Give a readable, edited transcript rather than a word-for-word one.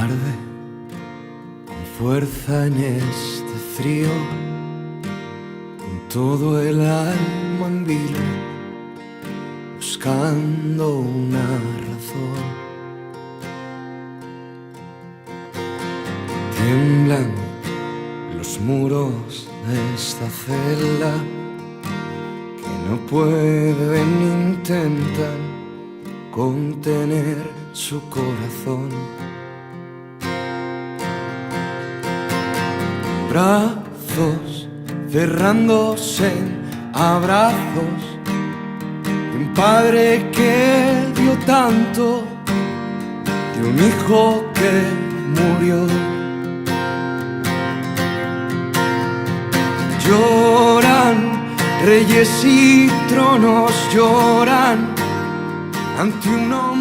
Arde con fuerza en este frío, con todo el alma en vilo, buscando una razón. Tiemblan los muros de esta celda que no pueden ni intentan contener su corazón. Brazos cerrándose en abrazos de un padre que dio tanto, de un hijo que murió. Lloran reyes y tronos, lloran ante un hombre